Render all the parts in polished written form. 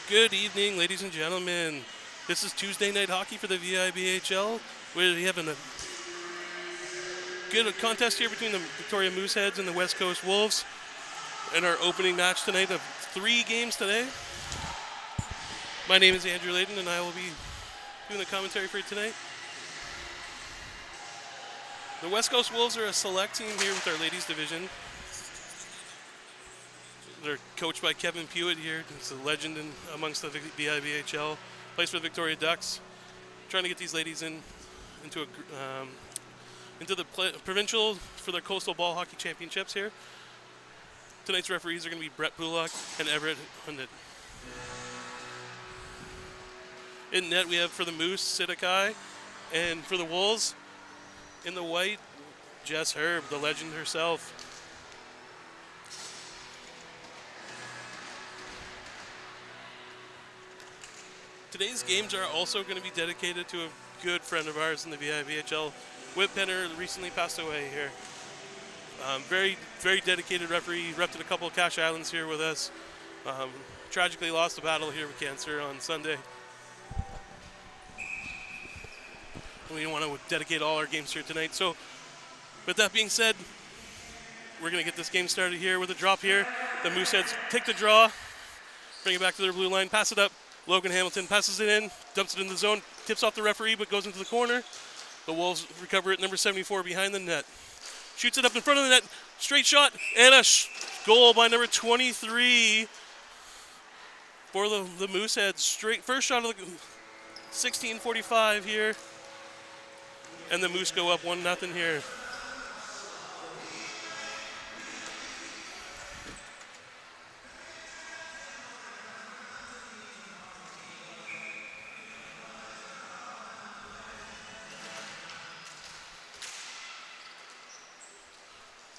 Good evening, ladies and gentlemen. This is Tuesday Night Hockey for the VIBHL, where we have a good contest here between the Victoria Mooseheads and the Westcoast Wolves in our opening match tonight of 3 games today. My name is Andrew Layden, and I will be doing the commentary for you tonight. The Westcoast Wolves are a select team here with our ladies division. They're coached by Kevin Pewitt here. He's a legend amongst the VIBHL. Plays for the Victoria Ducks. Trying to get these ladies into the provincial for the Coastal Ball Hockey Championships here. Tonight's referees are going to be Brett Bullock and Everett Hundit. In net, we have for the Moose, Sidikai, and for the Wolves, in the white, Jess Herb, the legend herself. Today's games are also going to be dedicated to a good friend of ours in the VIBHL. Whit Penner recently passed away here. Very, very dedicated referee. He repped a couple of Cache Islands here with us. Tragically lost a battle here with cancer on Sunday. We want to dedicate all our games here tonight. So, with that being said, we're going to get this game started here with a drop here. The Mooseheads take the draw, bring it back to their blue line, pass it up. Logan Hamilton passes it in, dumps it in the zone, tips off the referee, but goes into the corner. The Wolves recover it, number 74 behind the net. Shoots it up in front of the net, straight shot, and a goal by number 23 for the Mooseheads. Straight first shot of the 16:45 here, and the Moose go up 1-0 here.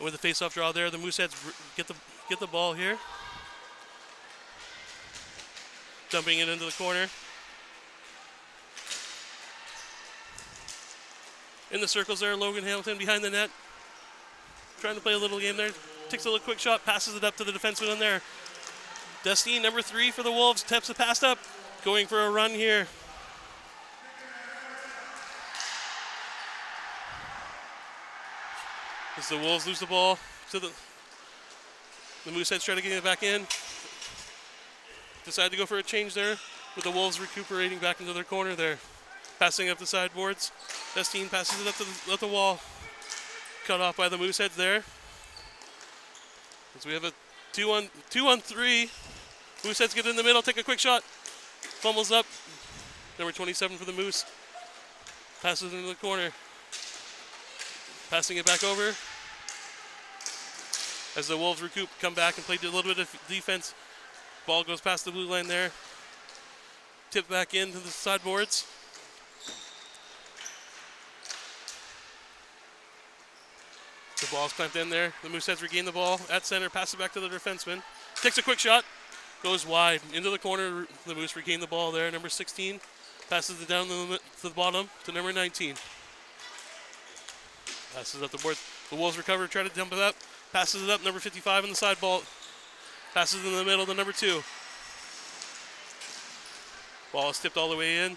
With the face-off draw there, the Mooseheads get the ball here. Dumping it into the corner. In the circles there, Logan Hamilton behind the net. Trying to play a little game there. Takes a little quick shot, passes it up to the defenseman in there. Destine, number 3 for the Wolves, taps the pass up. Going for a run here. As the Wolves lose the ball to the Mooseheads try to get it back in. Decide to go for a change there with the Wolves recuperating back into their corner there. Passing up the sideboards. Destine passes it up the wall. Cut off by the Mooseheads there. As we have a 2-on-3. Mooseheads get in the middle, take a quick shot. Fumbles up. Number 27 for the Moose. Passes into the corner. Passing it back over. As the Wolves recoup, come back and play a little bit of defense. Ball goes past the blue line there. Tip back into the sideboards. The ball's clamped in there. The Mooseheads regain the ball at center, pass it back to the defenseman. Takes a quick shot, goes wide into the corner. The Moose regain the ball there. Number 16 passes it down to the bottom to number 19. Passes up the board. The Wolves recover, try to dump it up. Passes it up, number 55 in the side ball. Passes in the middle to number 2. Ball is tipped all the way in.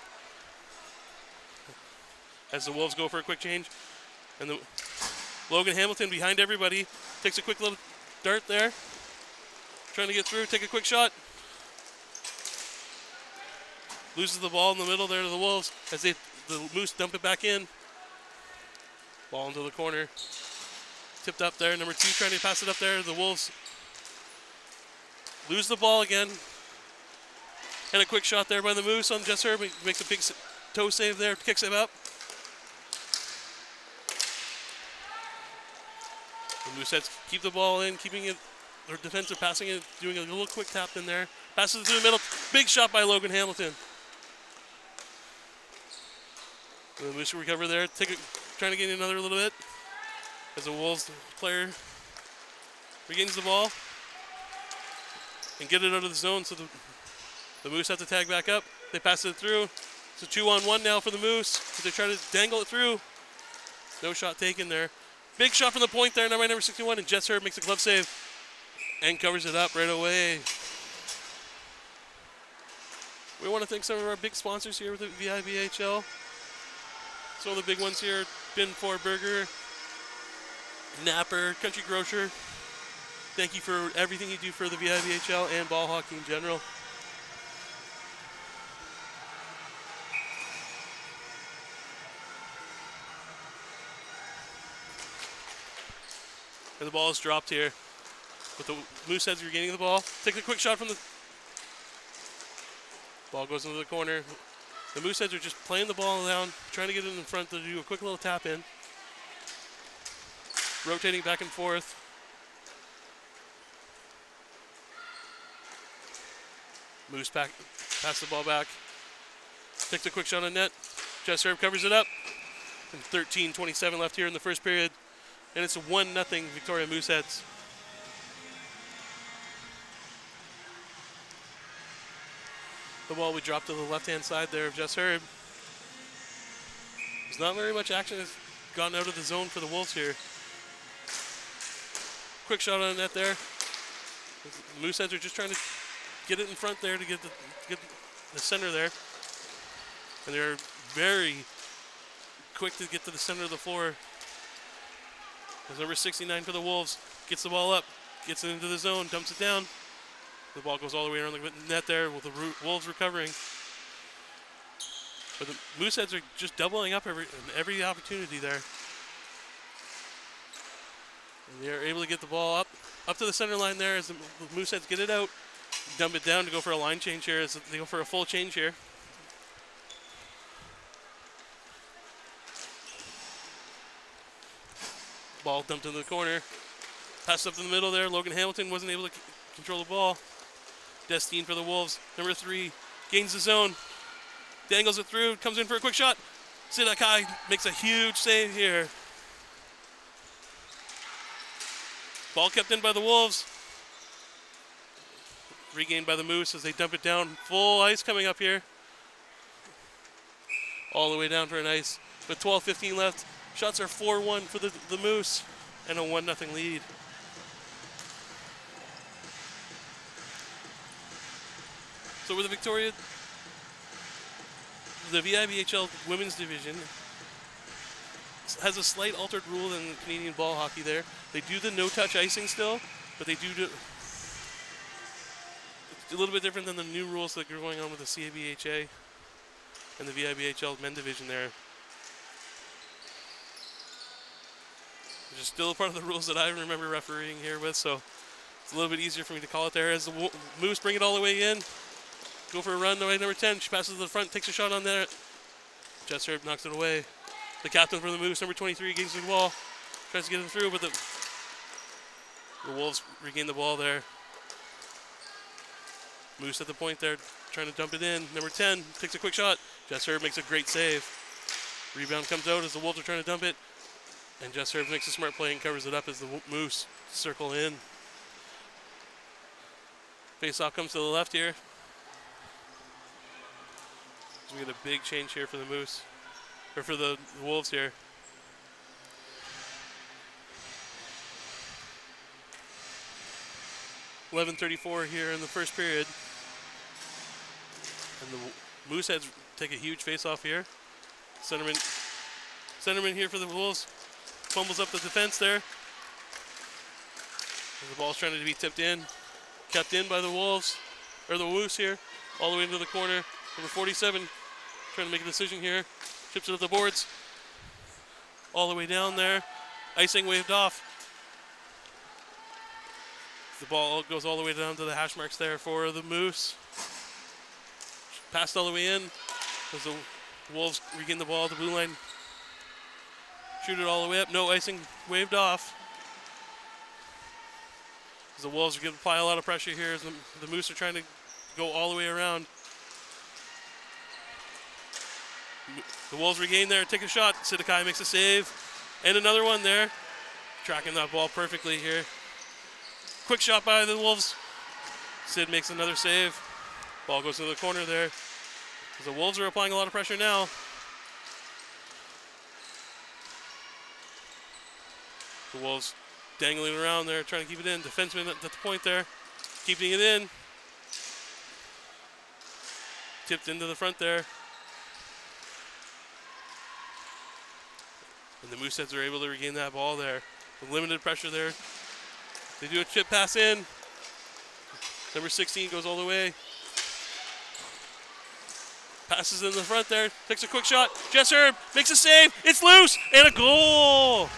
As the Wolves go for a quick change. And Logan Hamilton behind everybody. Takes a quick little dart there. Trying to get through, take a quick shot. Loses the ball in the middle there to the Wolves as the Moose dump it back in. Ball into the corner. Tipped up there. Number 2 trying to pass it up there. The Wolves lose the ball again. And a quick shot there by the Moose on Jess Herb. Makes a big toe save there. Kicks him up. The Mooseheads keep the ball in, keeping it. Their defensive passing it, doing a little quick tap in there. Passes it through the middle. Big shot by Logan Hamilton. The Moose recover there. Trying to get in another little bit. As the Wolves player regains the ball and get it out of the zone, so the Moose have to tag back up. They pass it through. It's a 2-on-1 now for the Moose. They try to dangle it through. No shot taken there. Big shot from the point there, number 61, and Jess Herb makes a glove save and covers it up right away. We want to thank some of our big sponsors here with the VIBHL. Some of the big ones here, Bin 4 Burger, Napper, Country Grocer. Thank you for everything you do for the VIBHL and ball hockey in general. And the ball is dropped here. With the Mooseheads regaining the ball. Take a quick shot from the... Ball goes into the corner. The Mooseheads are just playing the ball down, trying to get it in front to do a quick little tap in. Rotating back and forth. Moose pass the ball back. Takes a quick shot on net. Jess Herb covers it up. And 13:27 left here in the first period. And it's a 1-0 Victoria Mooseheads. The ball we dropped to the left-hand side there of Jess Herb. There's not very much action has gone out of the zone for the Wolves here. Quick shot on net there. The Mooseheads are just trying to get it in front there to get the center there. And they're very quick to get to the center of the floor. As number 69 for the Wolves gets the ball up, gets it into the zone, dumps it down. The ball goes all the way around the net there with the Wolves recovering. But the Mooseheads are just doubling up every opportunity there. And they're able to get the ball up to the center line there as the Mooseheads get it out, dump it down to go for a line change here as they go for a full change here. Ball dumped into the corner. Pass up to the middle there. Logan Hamilton wasn't able to control the ball. Destine for the Wolves. Number 3 gains the zone. Dangles it through. Comes in for a quick shot. Sidakai makes a huge save here. Ball kept in by the Wolves. Regained by the Moose as they dump it down. Full ice coming up here. All the way down for an ice. With 12:15 left. Shots are 4-1 for the Moose and a 1-0 lead. So with the Victoria, the VIBHL women's division has a slight altered rule than Canadian ball hockey there. They do the no-touch icing still, but they do it's a little bit different than the new rules that are going on with the CABHA and the VIBHL men division there. Which is still a part of the rules that I remember refereeing here with, so it's a little bit easier for me to call it there. As the Moose bring it all the way in, go for a run, number 10, she passes to the front, takes a shot on that. Jess Herb knocks it away. The captain for the Moose, number 23, gains the ball, tries to get it through, but the Wolves regain the ball there. Moose at the point there, trying to dump it in. Number 10 takes a quick shot. Jess Herb makes a great save. Rebound comes out as the Wolves are trying to dump it. And Jess Herb makes a smart play and covers it up as the Moose circle in. Face-off comes to the left here. So we get a big change here for the Moose, or for the Wolves here. .11:34 here in the first period. And the Mooseheads take a huge face-off here. Centerman here for the Wolves. Fumbles up the defense there. And the ball's trying to be tipped in. Kept in by the Wolves, or the Moose here, all the way into the corner. Number 47 trying to make a decision here. Chips it at the boards. All the way down there. Icing waved off. The ball goes all the way down to the hash marks there for the Moose. Passed all the way in as the Wolves regain the ball at the blue line. Shoot it all the way up. No icing waved off. As the Wolves are going to apply a lot of pressure here as the Moose are trying to go all the way around. The Wolves regain there, take a shot. Sidakai makes a save. And another one there. Tracking that ball perfectly here. Quick shot by the Wolves. Sid makes another save. Ball goes to the corner there. The Wolves are applying a lot of pressure now. The Wolves dangling around there, trying to keep it in. Defenseman at the point there, keeping it in. Tipped into the front there. And the Mooseheads are able to regain that ball there. With limited pressure there. They do a chip pass in. Number 16 goes all the way. Passes in the front there. Takes a quick shot. Jess Herb makes a save. It's loose. And a goal.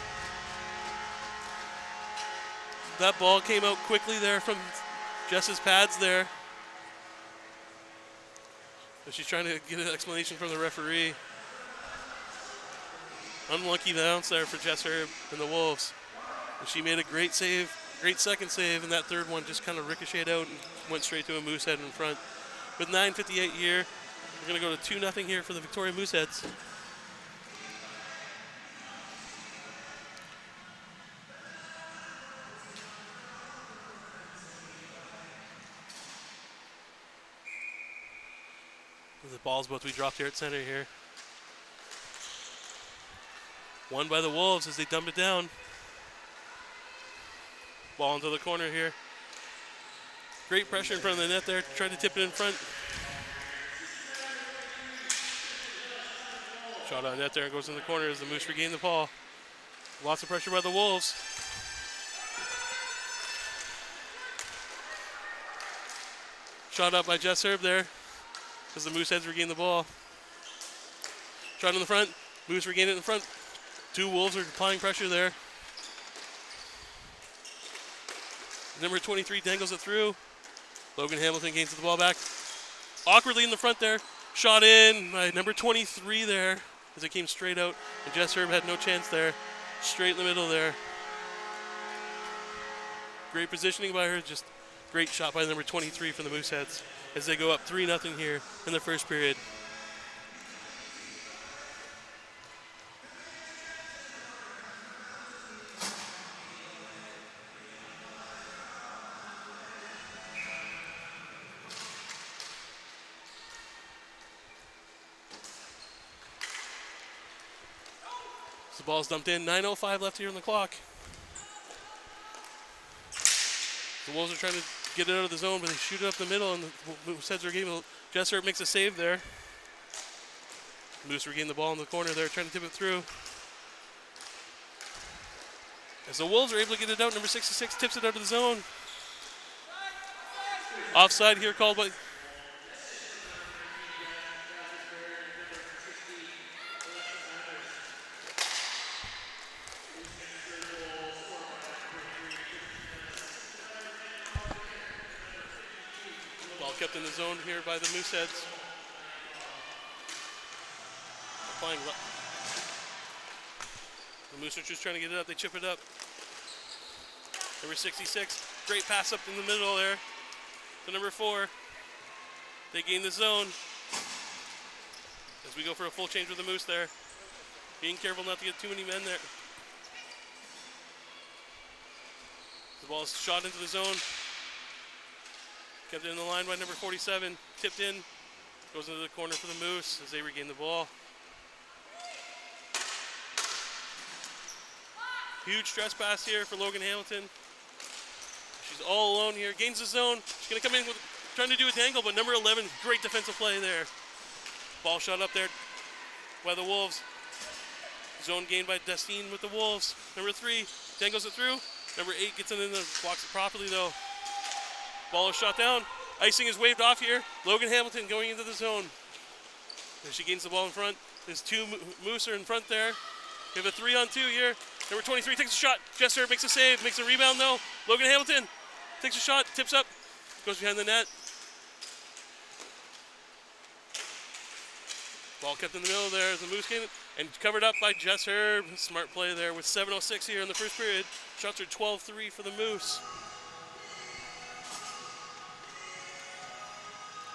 That ball came out quickly there from Jess's pads there. But she's trying to get an explanation from the referee. Unlucky bounce there for Jess Herb and the Wolves. And she made a great save, great second save, and that third one just kind of ricocheted out and went straight to a Moosehead in front. With 9:58 here, we're going to go to 2-0 here for the Victoria Mooseheads. The ball's about to be dropped here at center here. Won by the Wolves as they dump it down. Ball into the corner here. Great pressure in front of the net there. Tried to tip it in front. Shot on net there and goes in the corner as the Moose regain the ball. Lots of pressure by the Wolves. Shot up by Jess Herb there as the Mooseheads regain the ball. Shot in the front. Moose regain it in front. Two Wolves are applying pressure there. Number 23 dangles it through. Logan Hamilton gains the ball back. Awkwardly in the front there. Shot in by number 23 there as it came straight out. And Jess Herb had no chance there. Straight in the middle there. Great positioning by her. Just great shot by number 23 from the Mooseheads as they go up 3-0 here in the first period. The ball's dumped in. 9:05 left here on the clock. The Wolves are trying to get it out of the zone, but they shoot it up the middle, and the Mooseheads are giving. Jess Herb makes a save there. Moose regain the ball in the corner there, trying to tip it through. As the Wolves are able to get it out, number 66 tips it out of the zone. Offside here called by. Kept in the zone here by the Mooseheads. Applying. The Moose are just trying to get it up. They chip it up. Number 66. Great pass up in the middle there to number 4. They gain the zone. As we go for a full change with the Moose there. Being careful not to get too many men there. The ball is shot into the zone. Kept it in the line by number 47. Tipped in. Goes into the corner for the Moose as they regain the ball. Huge stress pass here for Logan Hamilton. She's all alone here. Gains the zone. She's going to come in with trying to do a dangle, but number 11, great defensive play there. Ball shot up there by the Wolves. Zone gained by Destine with the Wolves. Number 3 dangles it through. Number 8 gets it in there, blocks it properly though. Ball is shot down. Icing is waved off here. Logan Hamilton going into the zone. And she gains the ball in front. There's 2 Moose are in front there. We have a 3-on-2 here. Number 23 takes a shot. Jess Herb makes a save. Makes a rebound though. Logan Hamilton takes a shot. Tips up. Goes behind the net. Ball kept in the middle there as the Moose came in. And covered up by Jess Herb. Smart play there with 7:06 here in the first period. Shots are 12-3 for the Moose.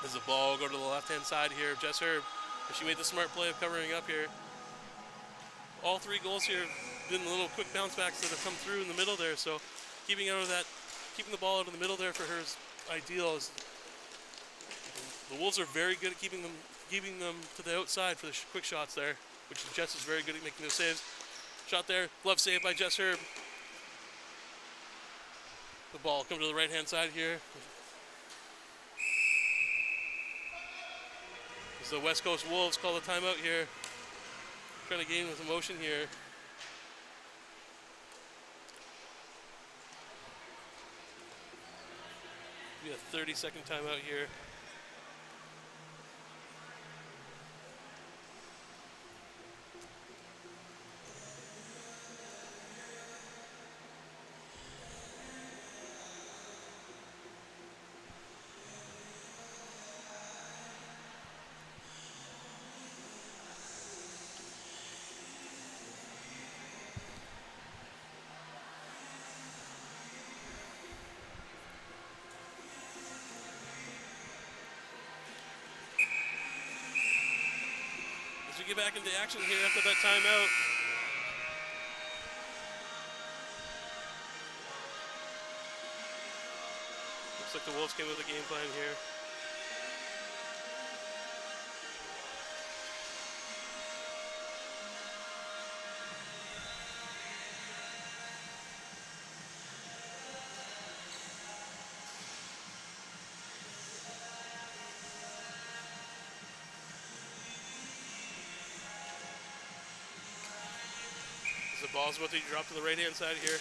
As the ball go to the left-hand side here of Jess Herb. She made the smart play of covering up here. All 3 goals here have been little quick bounce backs that have come through in the middle there. So keeping the ball out of the middle there for her is ideal. The Wolves are very good at keeping keeping them to the outside for the quick shots there, which Jess is very good at making those saves. Shot there, glove save by Jess Herb. The ball comes to the right-hand side here. As the West Coast Wolves call a timeout here. Trying to gain with emotion here. Be a 30-second timeout here. As we get back into action here after that timeout. Looks like the Wolves came with a game plan here. The ball's about to drop to the right-hand side here.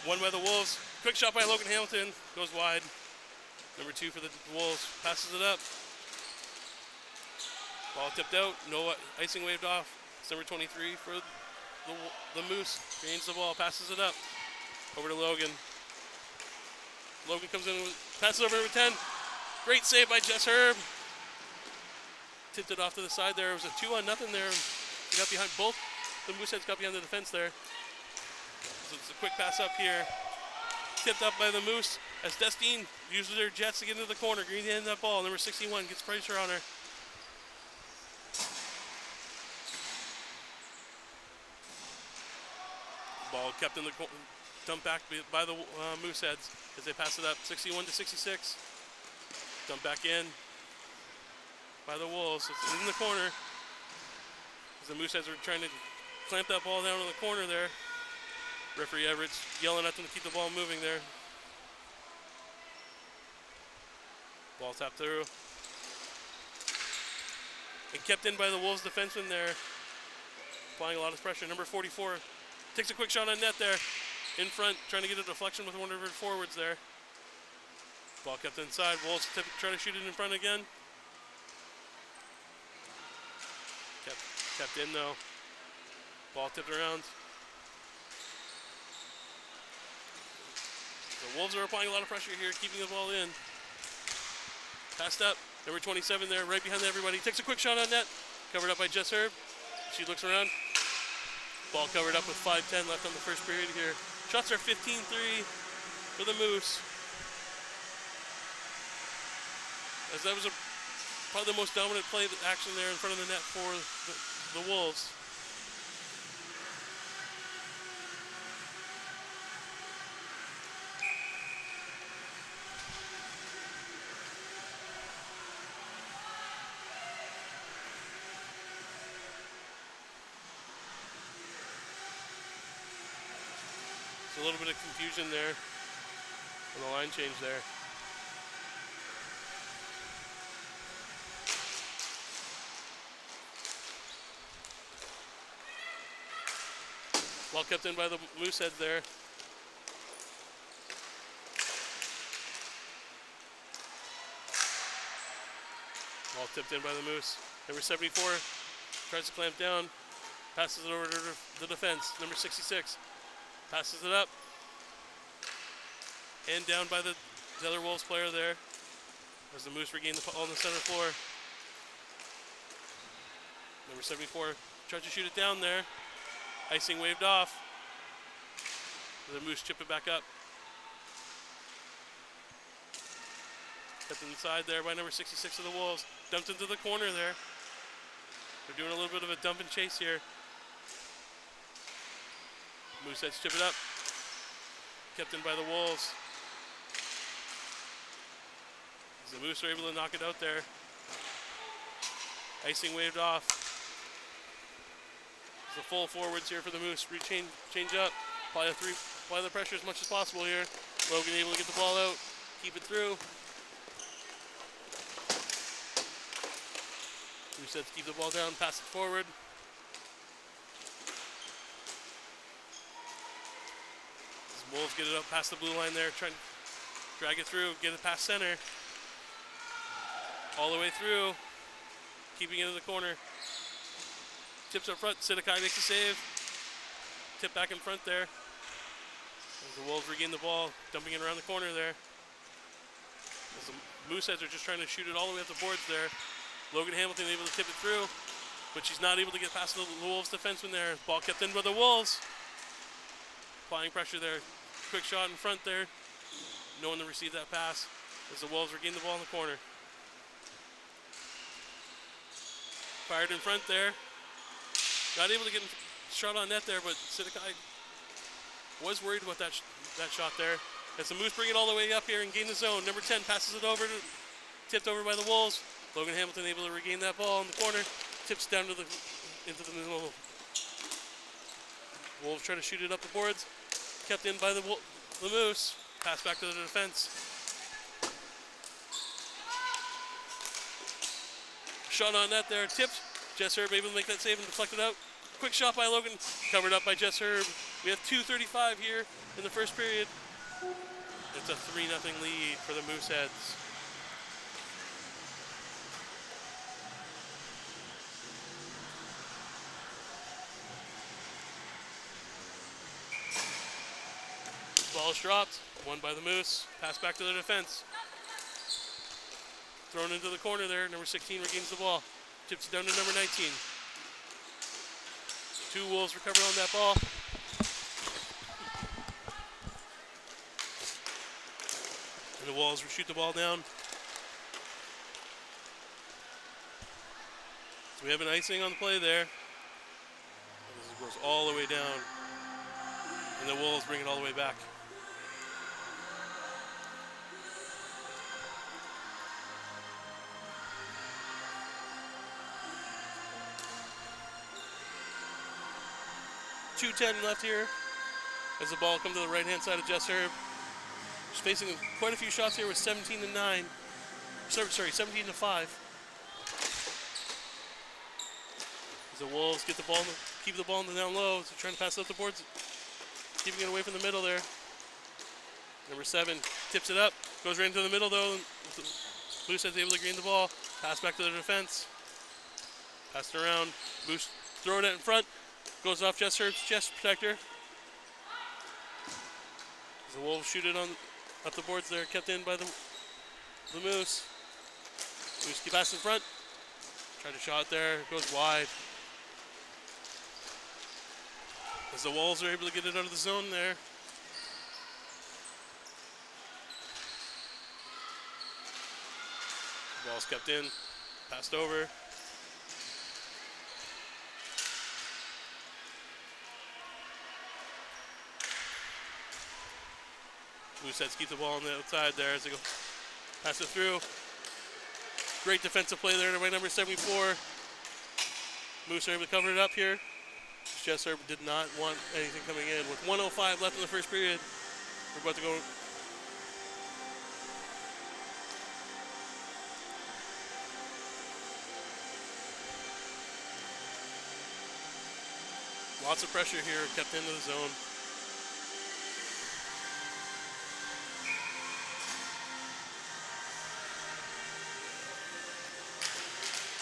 Won by the Wolves. Quick shot by Logan Hamilton. Goes wide. Number 2 for the Wolves. Passes it up. Ball tipped out. No icing waved off. It's number 23 for the Moose. Gains the ball. Passes it up. Over to Logan. Logan comes in. Passes over number 10. Great save by Jess Herb. Tipped it off to the side there. It was a 2-0 there. They got behind both. The Mooseheads got behind the defense there. So it's a quick pass up here. Tipped up by the Moose as Destine uses their jets to get into the corner. Green hand that ball. Number 61 gets pressure on her. Ball kept in the dump back by the Mooseheads as they pass it up. 61 to 66. Dump back in by the Wolves. It's in the corner. As the Mooseheads are trying to clamp that ball down in the corner there. Referee Everett's yelling at them to keep the ball moving there. Ball tapped through. And kept in by the Wolves defenseman there. Applying a lot of pressure. Number 44 takes a quick shot on net there. In front, trying to get a deflection with one of her forwards there. Ball kept inside. Wolves try to shoot it in front again. Kept in though. Ball tipped around. The Wolves are applying a lot of pressure here, keeping the ball in. Passed up. Number 27 there, right behind everybody. Takes a quick shot on net. Covered up by Jess Herb. She looks around. Ball covered up with 5:10 left on the first period here. Shots are 15-3 for the Moose. As that was probably the most dominant play action there in front of the net for the Wolves. A little bit of confusion there on the line change there. Ball kept in by the Mooseheads there. Ball tipped in by the Moose. Number 74 tries to clamp down, passes it over to the defense. Number 66. Passes it up. And down by the other Wolves player there. As the Moose regain the ball on the center floor. Number 74 tries to shoot it down there. Icing waved off. The Moose chip it back up. Kept inside there by number 66 of the Wolves. Dumped into the corner there. They're doing a little bit of a dump and chase here. Mooseheads chip it up. Kept in by the Wolves. As the Moose are able to knock it out there. Icing waved off. The full forwards here for the Moose. Change up. Apply the pressure as much as possible here. Logan able to get the ball out. Keep it through. Mooseheads keep the ball down. Pass it forward. Wolves get it up past the blue line there. Trying to drag it through. Get it past center. All the way through. Keeping it in the corner. Tips up front. Sidikai makes a save. Tip back in front there. As the Wolves regain the ball, dumping it around the corner there. As the Mooseheads are just trying to shoot it all the way up the boards there. Logan Hamilton able to tip it through, but she's not able to get past the Wolves defenseman there. Ball kept in by the Wolves. Applying pressure there. Quick shot in front there. No one to receive that pass as the Wolves regain the ball in the corner. Fired in front there. Not able to get shot on net there, but Sidikai was worried about that shot there. As the Moose bring it all the way up here and gain the zone. Number 10 passes it over, tipped over by the Wolves. Logan Hamilton able to regain that ball in the corner. Tips down to into the middle. Wolves try to shoot it up the boards. Kept in by the Moose. Pass back to the defense. Shot on net there, tipped. Jess Herb able to make that save and deflect it out. Quick shot by Logan, covered up by Jess Herb. We have 2:35 here in the first period. It's a 3-0 lead for the Mooseheads. Ball is dropped, won by the Moose. Pass back to the defense. Thrown into the corner there. Number 16 regains the ball. Tips it down to number 19. Two Wolves recover on that ball. And the Wolves shoot the ball down. So we have an icing on the play there. This goes all the way down. And the Wolves bring it all the way back. .210 left here as the ball comes to the right-hand side of Jess Herb. She's facing quite a few shots here with 17-9. Sorry, 17-5. As the Wolves get the ball, keep the ball in the down low. So trying to pass it up the boards, keeping it away from the middle there. Number 7 tips it up, goes right into the middle though. Mooseheads able to gain the ball. Pass back to the defense. Passed around. Moose throwing it in front. Goes off Jess Herb's chest protector. As the Wolves shoot it up the boards there, kept in by the Moose. Moose keep pass in front. Tried to shot there, goes wide. As the Wolves are able to get it out of the zone there. Ball's kept in, passed over. Mooseheads keep the ball on the outside there as they go pass it through. Great defensive play there by number 74. Moose are able to cover it up here. Jess Herb did not want anything coming in. With 1:05 left in the first period, we're about to go. Lots of pressure here, kept into the zone.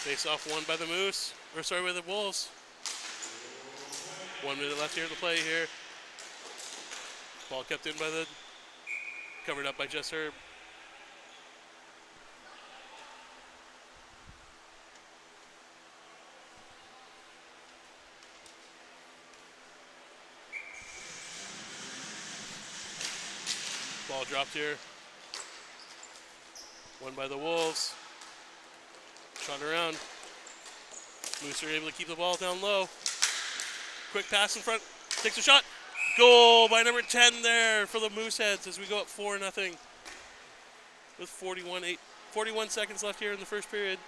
Face off won by the Moose, or sorry, by the Wolves. 1 minute left here to play here. Ball kept in by covered up by Jess Herb. Ball dropped here. Won by the Wolves. Shot around. Moose are able to keep the ball down low. Quick pass in front. Takes a shot. Goal by number 10 there for the Mooseheads as we go up 4-0. With 41 seconds left here in the first period.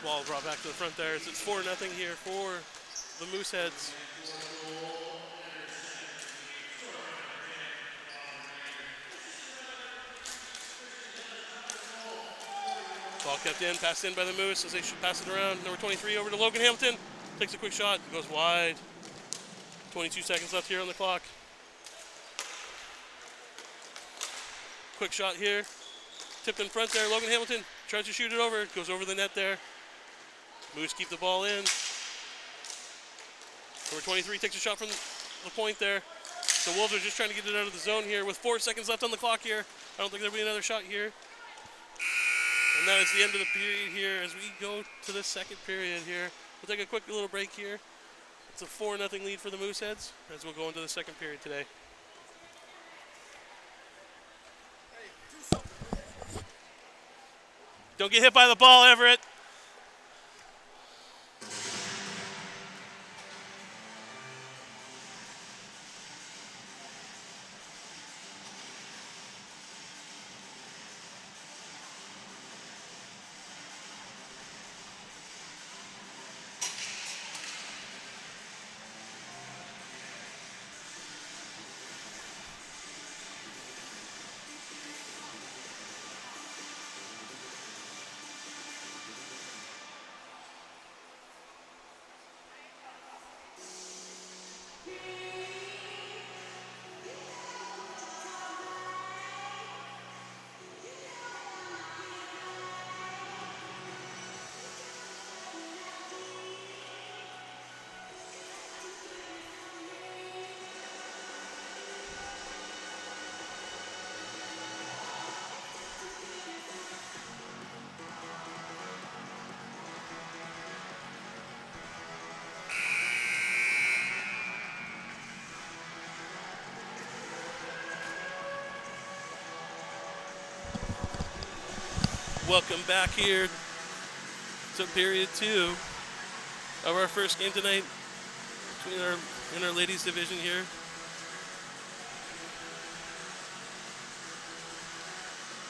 Ball brought back to the front there. It's 4-0 here for the Mooseheads. Ball kept in, passed in by the Moose as they should pass it around. Number 23 over to Logan Hamilton. Takes a quick shot, goes wide. 22 seconds left here on the clock. Quick shot here. Tipped in front there. Logan Hamilton tries to shoot it over. Goes over the net there. Moose keep the ball in. Number 23 takes a shot from the point there. The Wolves are just trying to get it out of the zone here with 4 seconds left on the clock here. I don't think there'll be another shot here. And that is the end of the period here as we go to the second period here. We'll take a quick little break here. It's a 4-0 lead for the Mooseheads as we'll go into the second period today. Don't get hit by the ball, Everett. Welcome back here to period 2 of our first game tonight in our ladies division here.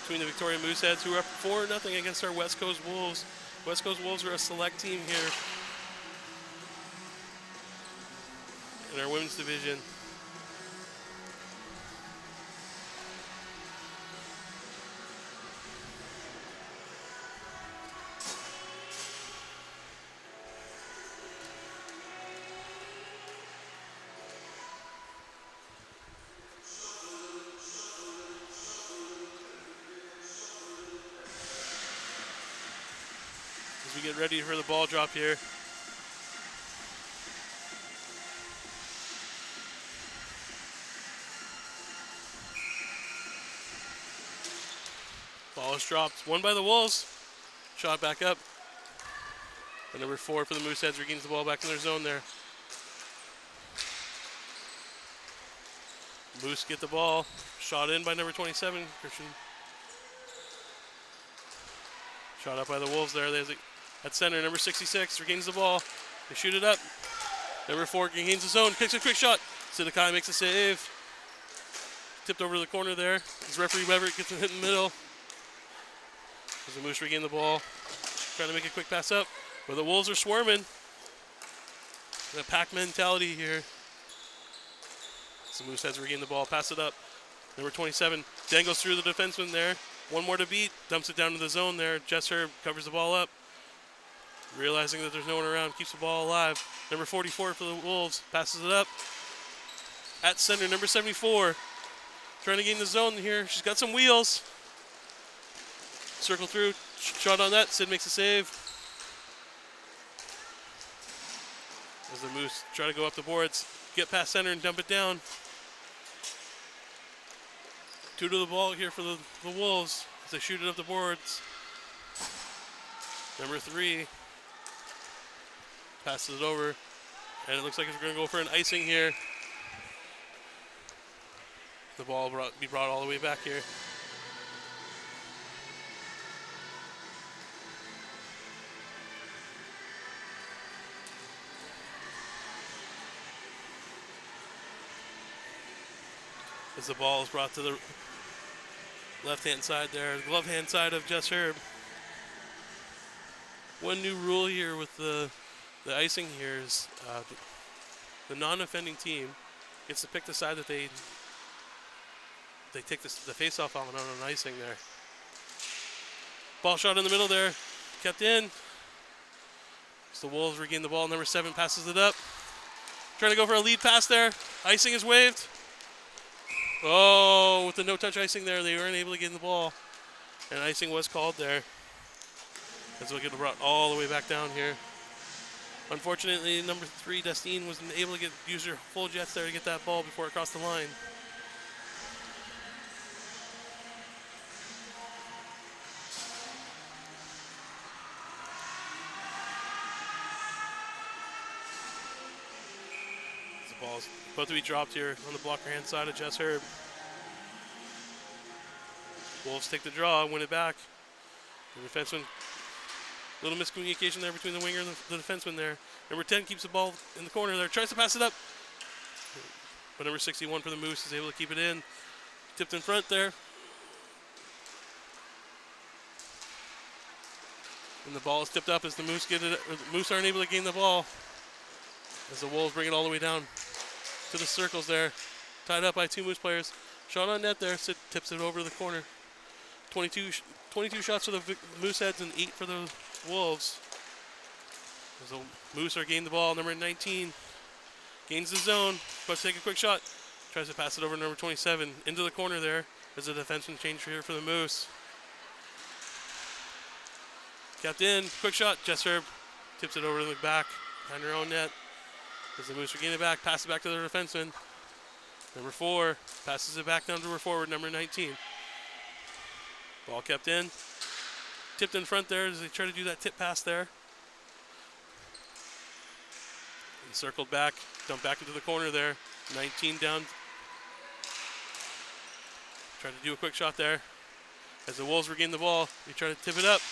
Between the Victoria Mooseheads, who are up 4-0 against our West Coast Wolves. West Coast Wolves are a select team here in our women's division. As we get ready for the ball drop here. Ball is dropped. Won by the Wolves. Shot back up. And number 4 for the Mooseheads regains the ball back in their zone there. Moose get the ball. Shot in by number 27, Christian. Shot up by the Wolves there. There's at center, number 66 regains the ball. They shoot it up. Number 4 regains the zone, kicks a quick shot. Sidakai makes a save. Tipped over to the corner there. As referee Weber gets a hit in the middle. As the Moose regain the ball. Trying to make a quick pass up. But the Wolves are swarming. The pack mentality here. So Mooseheads regain the ball, pass it up. Number 27 dangles through the defenseman there. One more to beat, dumps it down to the zone there. Jess Herb covers the ball up. Realizing that there's no one around, keeps the ball alive. Number 44 for the Wolves, passes it up. At center, number 74. Trying to gain the zone here. She's got some wheels. Circle through, shot on that. Sid makes a save. As the Moose try to go up the boards, get past center and dump it down. 2 to the ball here for the Wolves as they shoot it up the boards. Number 3 passes it over, and it looks like it's going to go for an icing here. The ball be brought all the way back here. As the ball is brought to the left-hand side there, the glove hand side of Jess Herb. One new rule here with the icing here is the non-offending team gets to pick the side that they take the face-off on an icing there. Ball shot in the middle there, kept in. So the Wolves regain the ball. Number 7 passes it up. Trying to go for a lead pass there. Icing is waved. Oh, with the no-touch icing there, they weren't able to get in the ball. And icing was called there. As we'll get brought all the way back down here. Unfortunately, number 3, Destine, wasn't able to use her full jets there to get that ball before it crossed the line. The ball's about to be dropped here on the blocker hand side of Jess Herb. Wolves take the draw and win it back. The defenseman, little miscommunication there between the winger and the defenseman there. Number 10 keeps the ball in the corner there, tries to pass it up. But number 61 for the Moose is able to keep it in. Tipped in front there. And the ball is tipped up as the Moose Moose aren't able to gain the ball. As the Wolves bring it all the way down to the circles there. Tied up by 2 Moose players. Shot on net there, tips it over to the corner. 22 shots for the Mooseheads and 8 for the Wolves. As the Moose are gaining the ball, number 19 gains the zone, but take a quick shot. Tries to pass it over to number 27 into the corner there as a defenseman change here for the Moose. Kept in, quick shot. Jess Herb tips it over to the back behind her own net. As the Moose regain it back, pass it back to their defenseman. Number 4 passes it back down to her forward, number 19. Ball kept in. Tipped in front there as they try to do that tip pass there. And circled back, dumped back into the corner there. 19 down. Try to do a quick shot there. As the Wolves regain the ball, they try to tip it up.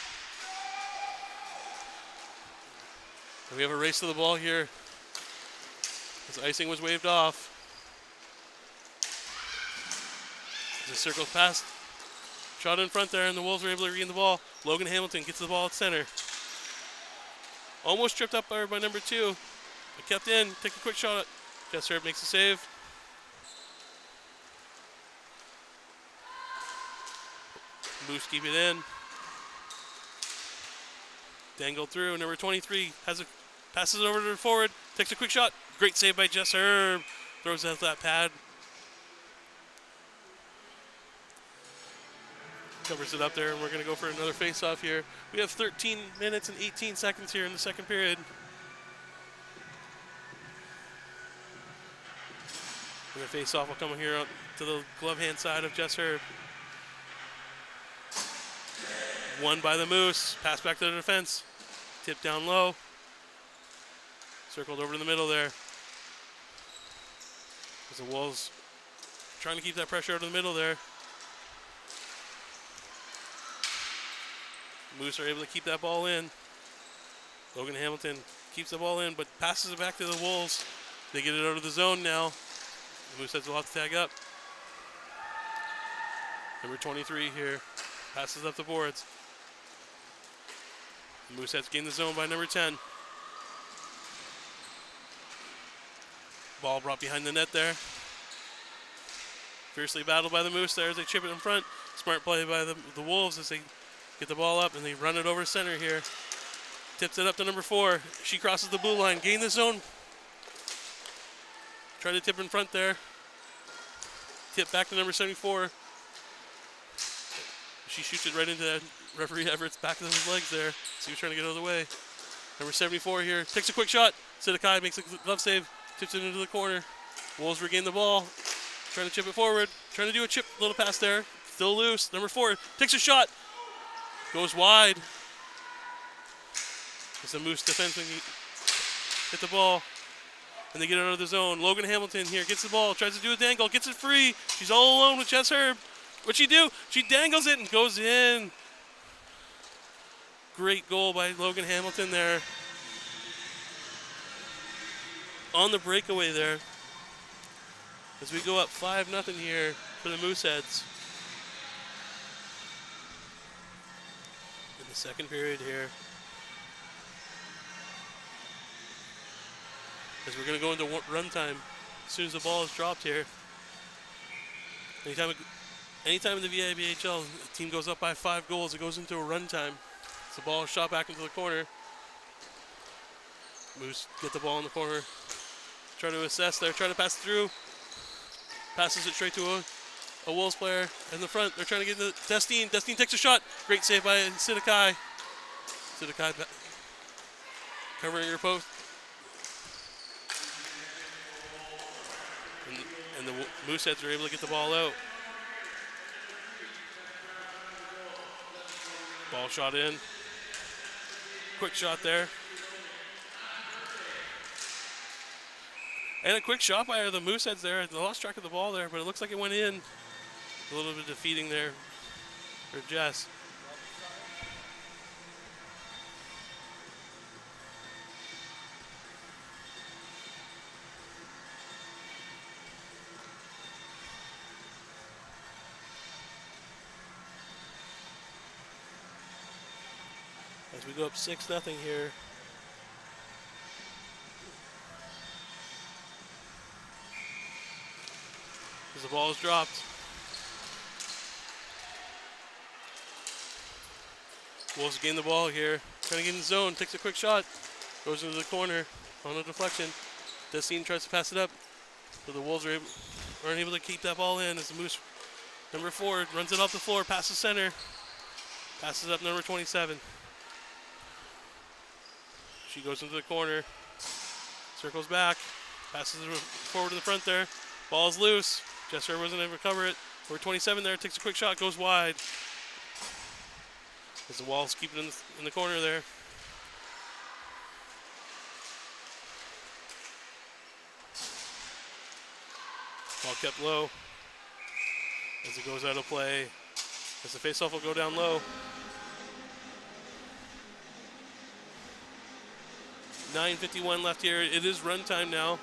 And we have a race to the ball here. As icing was waved off. As the circles past. Shot in front there, and the Wolves were able to regain the ball. Logan Hamilton gets the ball at center. Almost tripped up by number 2. But kept in. Take a quick shot. Jess Herb makes a save. Moose keep it in. Dangled through. Number 23 passes it over to the forward. Takes a quick shot. Great save by Jess Herb. Throws out that pad. Covers it up there, and we're going to go for another face-off here. We have 13 minutes and 18 seconds here in the second period. And the face-off will come here up to the glove hand side of Jess Herb. Won by the Moose. Pass back to the defense. Tip down low. Circled over to the middle there. As the Wolves trying to keep that pressure out of the middle there. Moose are able to keep that ball in. Logan Hamilton keeps the ball in, but passes it back to the Wolves. They get it out of the zone now. The Mooseheads will have to tag up. Number 23 here passes up the boards. The Mooseheads gain the zone by number 10. Ball brought behind the net there. Fiercely battled by the Moose there as they chip it in front. Smart play by the Wolves as they get the ball up and they run it over center here. Tips it up to number 4. She crosses the blue line. Gain the zone. Try to tip in front there. Tip back to number 74. She shoots it right into that referee Everett's back of his legs there. So he was trying to get out of the way. Number 74 here takes a quick shot. Sidakai makes a glove save. Tips it into the corner. Wolves regain the ball. Trying to chip it forward. Trying to do a chip little pass there. Still loose. Number 4 takes a shot. Goes wide. As the Moose defenseman hit the ball. And they get it out of the zone. Logan Hamilton here gets the ball. Tries to do a dangle. Gets it free. She's all alone with Jess Herb. What'd she do? She dangles it and goes in. Great goal by Logan Hamilton there. On the breakaway there. As we go up 5-0 here for the Mooseheads. In the second period here. as we're going to go into run time as soon as the ball is dropped here. Anytime in the VIBHL, the team goes up by 5 goals, it goes into a run time. So the ball is shot back into the corner. Moose get the ball in the corner. Try to assess there, try to pass it through. Passes it straight to a Wolves player in the front. They're trying to get to Destine. Destine takes a shot. Great save by Sidikai. Sidikai covering her post. And the Mooseheads are able to get the ball out. Ball shot in. Quick shot there. And a quick shot by the Mooseheads there. They lost track of the ball there, but it looks like it went in. A little bit defeating there for Jess. As we go up 6-0 here. As the ball is dropped. Wolves gain the ball here. Trying to get in the zone. Takes a quick shot. Goes into the corner on a deflection. Destine tries to pass it up. So the Wolves aren't able to keep that ball in as the Moose, number 4, runs it off the floor. Passes center. Passes up number 27. She goes into the corner. Circles back. Passes it forward to the front there. Ball is loose. Jesser wasn't able to cover it. Number 27 there. Takes a quick shot. Goes wide. As the Wolves keep it in the corner there. Ball kept low. As it goes out of play. As the faceoff will go down low. 9:51 left here. It is run time now.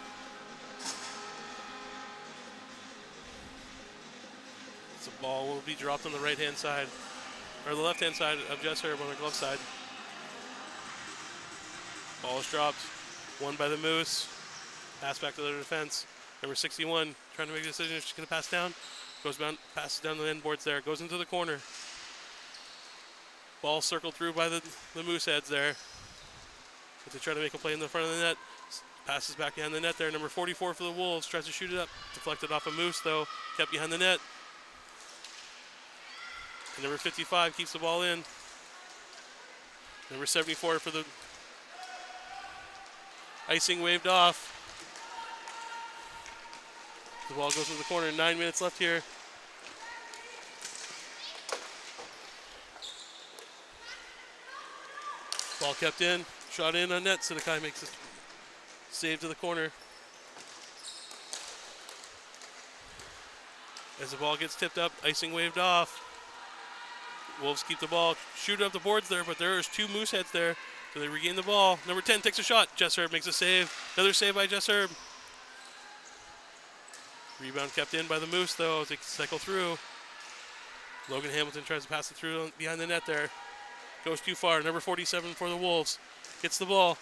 The ball will be dropped on the right-hand side, or the left-hand side of Jess Herb on the glove side. Ball is dropped. Won by the Moose. Pass back to the defense. Number 61 trying to make a decision if she's going to pass down. Goes down, passes down the end boards there. Goes into the corner. Ball circled through by the Mooseheads there. But they try to make a play in the front of the net. Passes back behind the net there. Number 44 for the Wolves tries to shoot it up. Deflected off a Moose though. Kept behind the net. And number 55 keeps the ball in. Number 74 for the icing waved off. The ball goes into the corner. 9 minutes left here. Ball kept in. Shot in on net. Sidikai makes a save to the corner. As the ball gets tipped up, icing waved off. Wolves keep the ball. Shoot up the boards there, but there's 2 Mooseheads there. So they regain the ball. Number 10 takes a shot. Jess Herb makes a save. Another save by Jess Herb. Rebound kept in by the Moose, though, as they cycle through. Logan Hamilton tries to pass it through behind the net there. Goes too far. Number 47 for the Wolves. Gets the ball.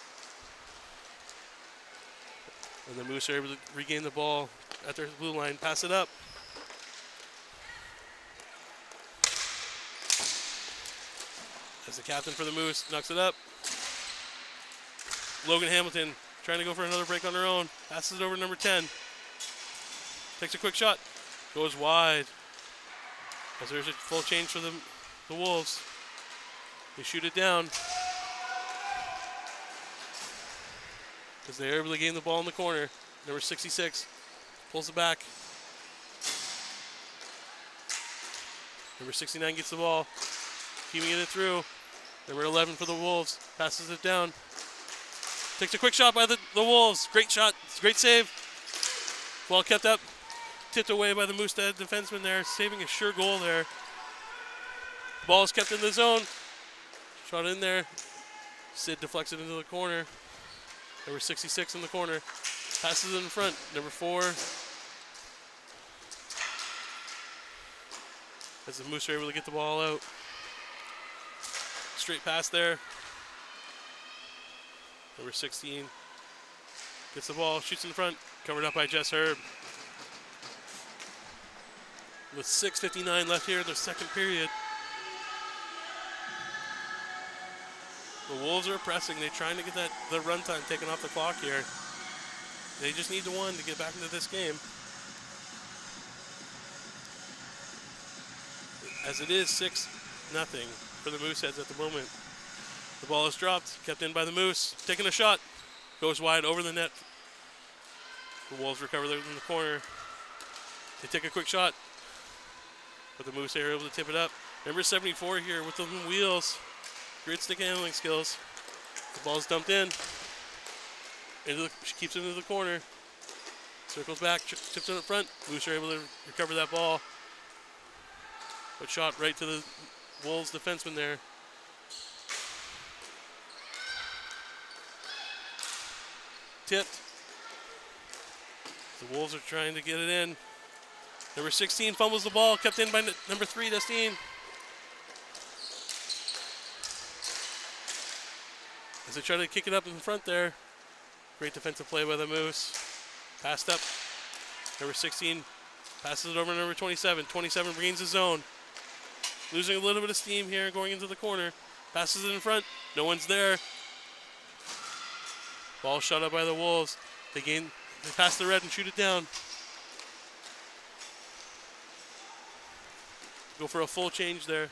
And the Moose are able to regain the ball at their blue line. Pass it up. As the captain for the Moose knocks it up. Logan Hamilton trying to go for another break on her own. Passes it over to number 10. Takes a quick shot. Goes wide. As there's a full change for the Wolves. They shoot it down. As they're able to gain the ball in the corner. Number 66 pulls it back. Number 69 gets the ball. Keeping it through. Number 11 for the Wolves. Passes it down. Takes a quick shot by the Wolves. Great shot. Great save. Ball kept up. Tipped away by the Moosehead defenseman there. Saving a sure goal there. Ball is kept in the zone. Shot in there. Sid deflects it into the corner. Number 66 in the corner. Passes it in front. Number 4. As the Moose are able to get the ball out. Straight pass there. Number 16 Gets the ball, shoots in front, covered up by Jess Herb. With 6:59 left here in the second period. The Wolves are pressing. They're trying to get the run time taken off the clock here. They just need the one to get back into this game. As it is 6-0 for the Mooseheads at the moment. The ball is dropped, kept in by the Moose. Taking a shot, goes wide over the net. The Wolves recover there in the corner. They take a quick shot, but the Moose are able to tip it up. Number 74 here with the wheels. Great stick handling skills. The ball's dumped in. She keeps it into the corner. Circles back, tips it up front. Moose are able to recover that ball. But shot right to the Wolves defenseman there. Tipped. The Wolves are trying to get it in. Number 16 fumbles the ball, kept in by number 3, Destine. As they try to kick it up in front there. Great defensive play by the Moose. Passed up. Number 16 passes it over to number 27. 27 regains the zone. Losing a little bit of steam here going into the corner. Passes it in front. No one's there. Ball shot up by the Wolves. They pass the red and shoot it down. Go for a full change there.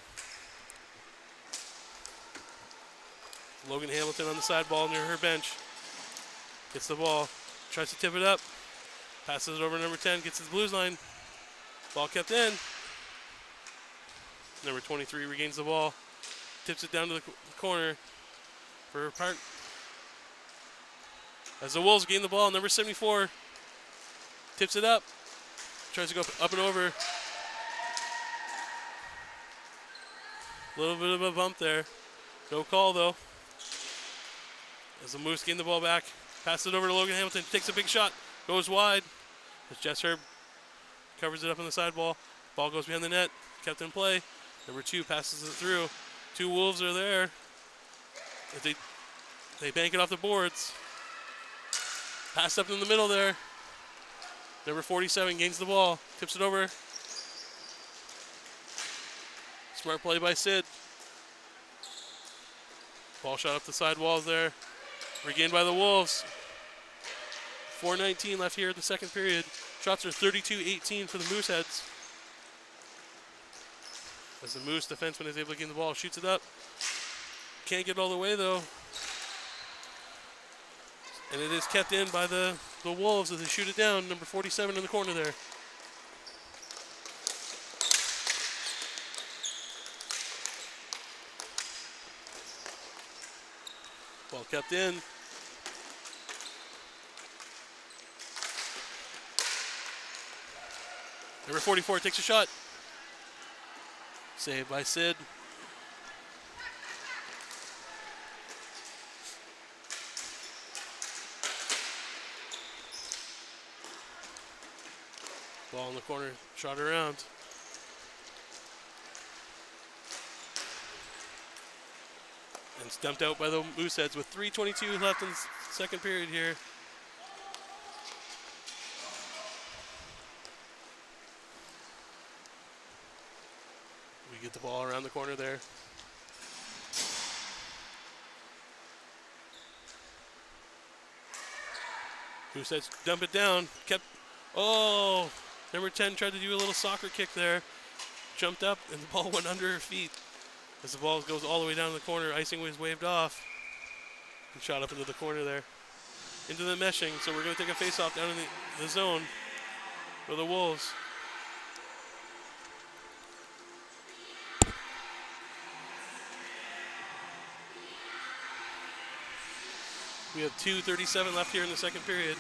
Logan Hamilton on the side ball near her bench. Gets the ball. Tries to tip it up. Passes it over to number 10. Gets to the Blues line. Ball kept in. Number 23 regains the ball. Tips it down to the corner for her part. As the Wolves gain the ball, number 74 tips it up. Tries to go up and over. A little bit of a bump there. No call though. As the Moose gain the ball back. Passes it over to Logan Hamilton. Takes a big shot. Goes wide. As Jess Herb covers it up on the side ball. Ball goes behind the net. Kept in play. Number 2 passes it through. 2 Wolves are there. They bank it off the boards. Pass up in the middle there. Number 47 gains the ball. Tips it over. Smart play by Sid. Ball shot up the side walls there. Regained by the Wolves. 4:19 left here in the second period. Shots are 32-18 for the Mooseheads. As the Moose defenseman is able to gain the ball, shoots it up. Can't get all the way though. And it is kept in by the Wolves as they shoot it down. Number 47 in the corner there. Ball kept in. Number 44 takes a shot. Saved by Sid. Ball in the corner, shot around. And it's dumped out by the Mooseheads with 3:22 left in the second period here. We get the ball around the corner there. Mooseheads dump it down. Number 10 tried to do a little soccer kick there. Jumped up and the ball went under her feet. As the ball goes all the way down to the corner, icing was waved off. And shot up into the corner there. Into the meshing, so we're going to take a face-off down in the zone for the Wolves. We have 2:37 left here in the second period.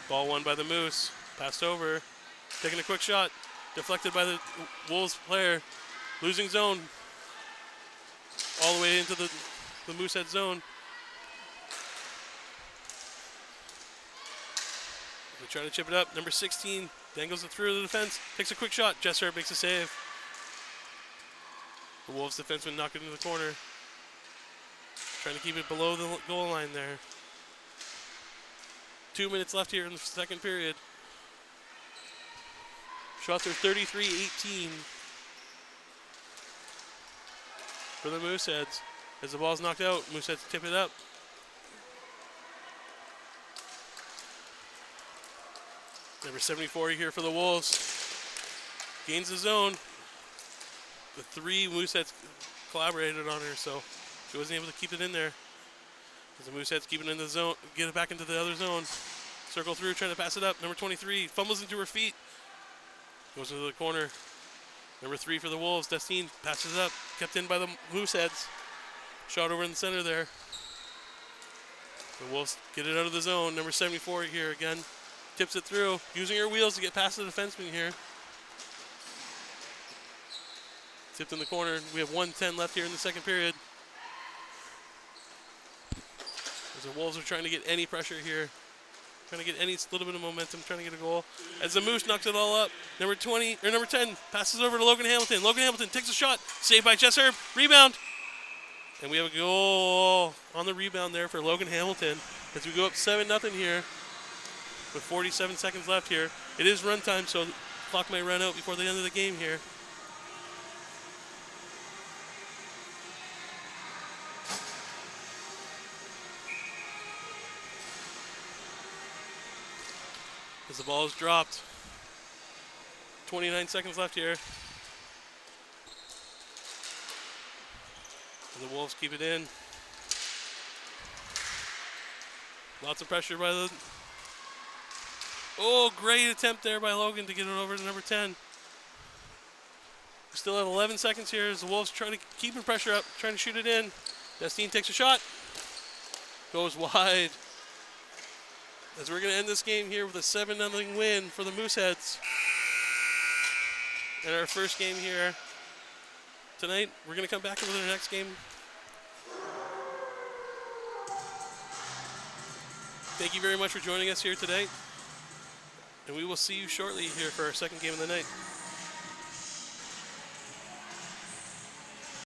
Ball won by the Moose. Passed over. Taking a quick shot. Deflected by the Wolves player. Losing zone. All the way into the Moosehead zone. They try to chip it up. Number 16 dangles it through the defense. Takes a quick shot. Jess Herb makes a save. The Wolves defenseman knocked it into the corner. Trying to keep it below the goal line there. 2 minutes left here in the second period. Shots are 33-18 for the Mooseheads. As the ball's knocked out, Mooseheads tip it up. Number 74 here for the Wolves. Gains the zone. The 3 Mooseheads collaborated on her, so she wasn't able to keep it in there. As the Mooseheads keep it in the zone, get it back into the other zone. Circle through, trying to pass it up. Number 23 fumbles into her feet. Goes into the corner. Number 3 for the Wolves. Destine passes up. Kept in by the Mooseheads. Shot over in the center there. The Wolves get it out of the zone. Number 74 here again. Tips it through. Using her wheels to get past the defenseman here. Tipped in the corner. We have 1:10 left here in the second period. As the Wolves are trying to get any pressure here. Trying to get any little bit of momentum, trying to get a goal. As the Moose knocks it all up, number 10 passes over to Logan Hamilton. Logan Hamilton takes a shot, saved by Jess Herb, rebound. And we have a goal on the rebound there for Logan Hamilton as we go up 7-0 here with 47 seconds left here. It is run time, so the clock may run out before the end of the game here. As the ball is dropped. 29 seconds left here. And the Wolves keep it in. Lots of pressure by the... Oh, great attempt there by Logan to get it over to number 10. We still have 11 seconds here as the Wolves trying to keep the pressure up, trying to shoot it in. Destine takes a shot. Goes wide. As we're going to end this game here with a 7-0 win for the Mooseheads. And our first game here tonight. We're going to come back with our next game. Thank you very much for joining us here today. And we will see you shortly here for our second game of the night.